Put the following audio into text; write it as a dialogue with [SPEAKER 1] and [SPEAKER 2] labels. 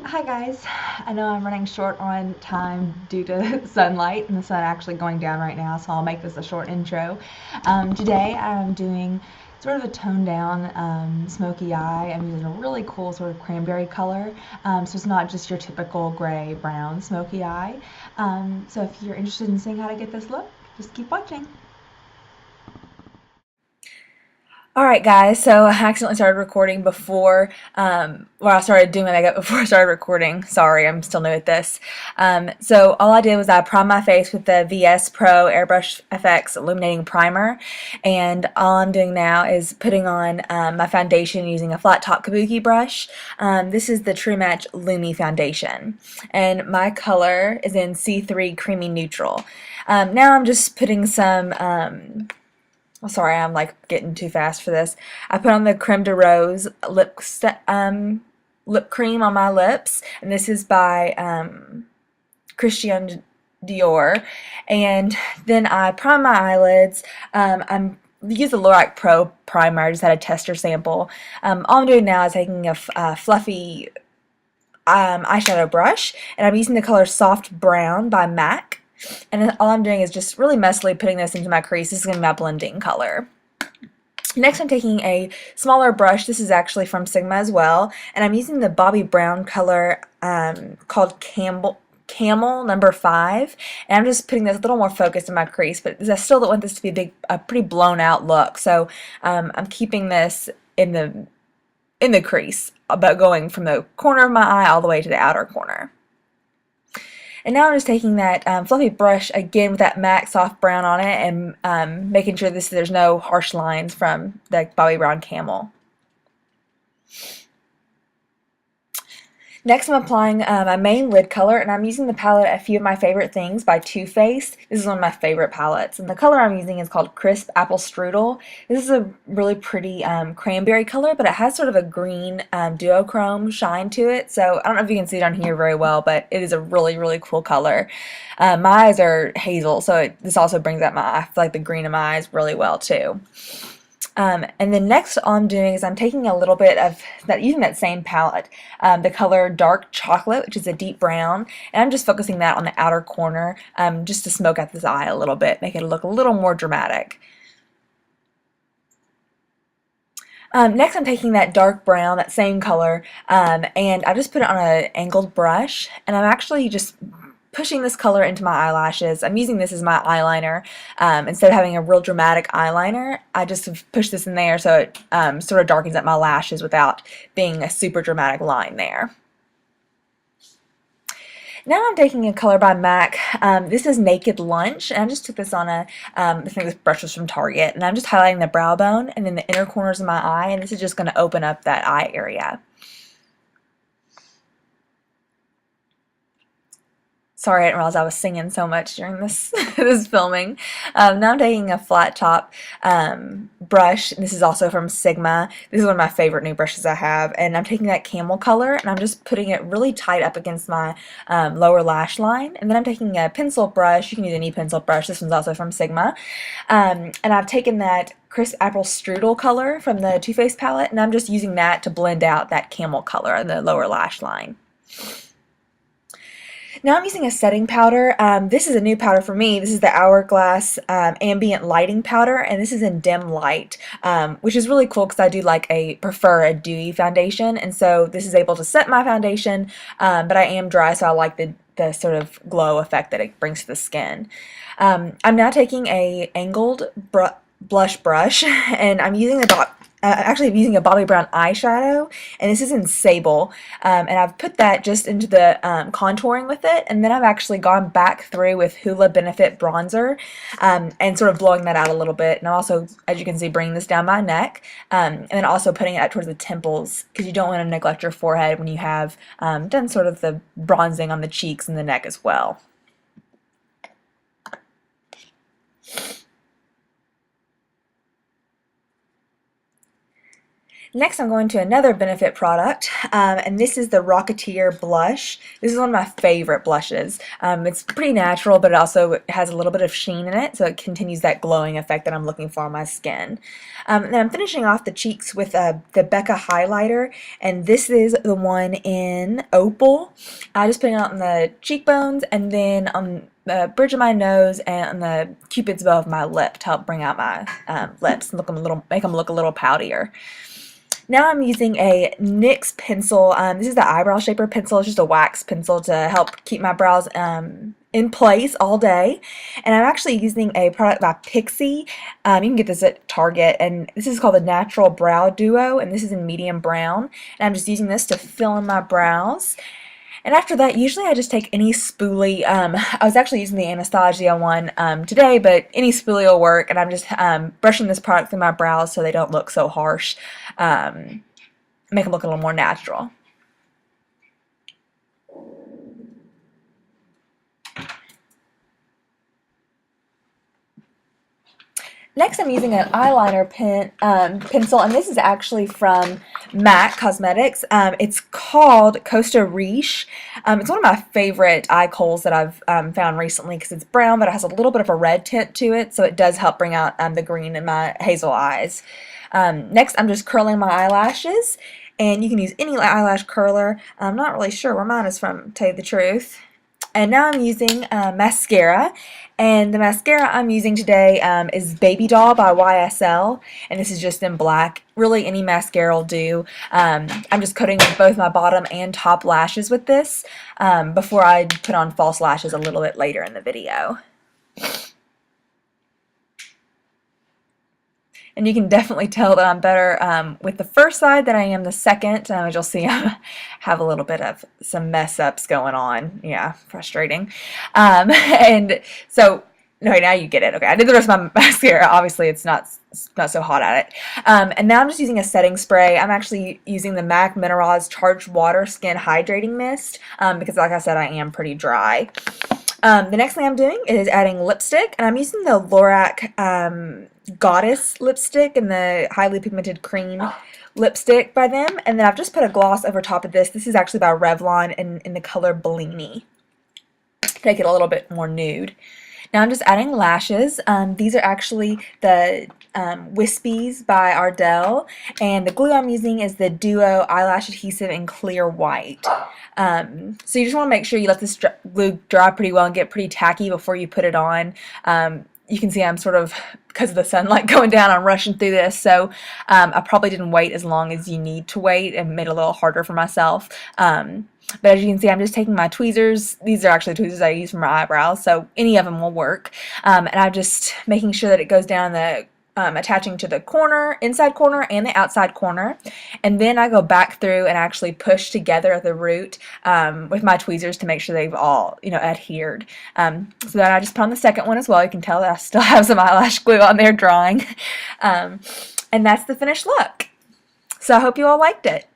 [SPEAKER 1] Hi guys, I know I'm running short on time due to sunlight and the sun actually going down right now, so I'll make this a short intro. Today I'm doing sort of a toned down smoky eye. I'm using a really cool sort of cranberry color, so it's not just your typical gray brown smoky eye. So if you're interested in seeing how to get this look, just keep watching.
[SPEAKER 2] Alright guys, so I accidentally started recording before, I started doing my makeup before I started recording. Sorry, I'm still new at this. So all I did was I primed my face with the VS Pro Airbrush FX Illuminating Primer, and all I'm doing now is putting on my foundation using a flat top kabuki brush. This is the True Match Lumi Foundation, and my color is in C3 Creamy Neutral. Now I'm just putting some sorry, I'm like getting too fast for this. I put on the Creme de Rose lip cream on my lips, and this is by Christian Dior. And then I prime my eyelids. I'm use the Lorac Pro primer. I just had a tester sample. All I'm doing now is taking a fluffy eyeshadow brush, and I'm using the color Soft Brown by MAC. And then all I'm doing is just really messily putting this into my crease. This is going to be my blending color. Next, I'm taking a smaller brush. This is actually from Sigma as well, and I'm using the Bobbi Brown color called Camel number 5, and I'm just putting this a little more focused in my crease, but I still don't want this to be a pretty blown out look, so I'm keeping this in the crease, but going from the corner of my eye all the way to the outer corner. And now I'm just taking that fluffy brush again with that MAC soft brown on it, and making sure there's no harsh lines from the Bobbi Brown Camel. Next, I'm applying my main lid color, and I'm using the palette A Few of My Favorite Things by Too Faced. This is one of my favorite palettes, and the color I'm using is called Crisp Apple Strudel. This is a really pretty cranberry color, but it has sort of a green duochrome shine to it, so I don't know if you can see it on here very well, but it is a really, really cool color. My eyes are hazel, so this also brings out I feel like the green in my eyes really well too. And then next all I'm doing is I'm taking a little bit of that, using that same palette, the color Dark Chocolate, which is a deep brown, and I'm just focusing that on the outer corner, just to smoke out this eye a little bit, make it look a little more dramatic. Next I'm taking that dark brown, that same color, and I just put it on an angled brush, and I'm actually just pushing this color into my eyelashes. I'm using this as my eyeliner. Instead of having a real dramatic eyeliner, I just push this in there so it sort of darkens up my lashes without being a super dramatic line there. Now I'm taking a color by MAC. This is Naked Lunch, and I just took this on I think this brush was from Target, and I'm just highlighting the brow bone and then the inner corners of my eye, and this is just going to open up that eye area. Sorry, I didn't realize I was singing so much during this this filming. Now I'm taking a flat top brush. This is also from Sigma. This is one of my favorite new brushes I have, and I'm taking that camel color and I'm just putting it really tight up against my lower lash line. And then I'm taking a pencil brush. You can use any pencil brush. This one's also from Sigma. And I've taken that Crisp Apple Strudel color from the Too Faced palette, and I'm just using that to blend out that camel color in the lower lash line. Now I'm using a setting powder. This is a new powder for me. This is the Hourglass Ambient Lighting Powder, and this is in Dim Light, which is really cool because I do prefer a dewy foundation, and so this is able to set my foundation, but I am dry, so I like the sort of glow effect that it brings to the skin. I'm now taking a angled blush brush, and I'm using actually I'm using a Bobbi Brown eyeshadow, and this is in Sable, and I've put that just into the contouring with it, and then I've actually gone back through with Hoola Benefit bronzer, and sort of blowing that out a little bit, and I'm also, as you can see, bringing this down my neck, and then also putting it out towards the temples, because you don't want to neglect your forehead when you have done sort of the bronzing on the cheeks and the neck as well. Next, I'm going to another Benefit product, and this is the Rocketeer blush. This is one of my favorite blushes. It's pretty natural, but it also has a little bit of sheen in it, so it continues that glowing effect that I'm looking for on my skin. Then I'm finishing off the cheeks with the Becca highlighter, and this is the one in Opal. I just put it on the cheekbones and then on the bridge of my nose and on the cupid's bow of my lip to help bring out my lips and make them look a little poutier. Now I'm using a NYX pencil. This is the eyebrow shaper pencil. It's just a wax pencil to help keep my brows in place all day. And I'm actually using a product by Pixi. You can get this at Target, and this is called the Natural Brow Duo, and this is in medium brown. And I'm just using this to fill in my brows. And after that, usually I just take any spoolie. I was actually using the Anastasia one today, but any spoolie will work. And I'm just brushing this product through my brows so they don't look so harsh. Make them look a little more natural. Next, I'm using an eyeliner pencil, and this is actually from MAC Cosmetics. It's called Costa Riche. It's one of my favorite eye kohls that I've found recently because it's brown, but it has a little bit of a red tint to it, so it does help bring out the green in my hazel eyes. Next, I'm just curling my eyelashes, and you can use any eyelash curler. I'm not really sure where mine is from, to tell you the truth. And now I'm using mascara, and the mascara I'm using today is Baby Doll by YSL, and this is just in black. Really, any mascara will do. I'm just coating both my bottom and top lashes with this before I put on false lashes a little bit later in the video. And you can definitely tell that I'm better with the first side than I am the second. As you'll see, I have a little bit of some mess ups going on. Yeah, frustrating. And so, no, now you get it. Okay, I did the rest of my mascara. Obviously, it's not so hot at it. And now I'm just using a setting spray. I'm actually using the MAC Minerals Charged Water Skin Hydrating Mist because, like I said, I am pretty dry. The next thing I'm doing is adding lipstick, and I'm using the Lorac Goddess lipstick in the highly pigmented cream lipstick by them, and then I've just put a gloss over top of this. This is actually by Revlon in the color Bellini to make it a little bit more nude. Now I'm just adding lashes. These are actually the Wispies by Ardell, and the glue I'm using is the Duo Eyelash Adhesive in Clear White. So you just want to make sure you let this glue dry pretty well and get pretty tacky before you put it on. You can see I'm sort of, because of the sunlight going down, I'm rushing through this, so I probably didn't wait as long as you need to wait and made it a little harder for myself. But as you can see, I'm just taking my tweezers. These are actually tweezers I use for my eyebrows, so any of them will work. And I'm just making sure that it goes down the attaching to the corner, inside corner, and the outside corner. And then I go back through and actually push together at the root with my tweezers to make sure they've all, adhered. So then I just put on the second one as well. You can tell that I still have some eyelash glue on there drying. And that's the finished look. So I hope you all liked it.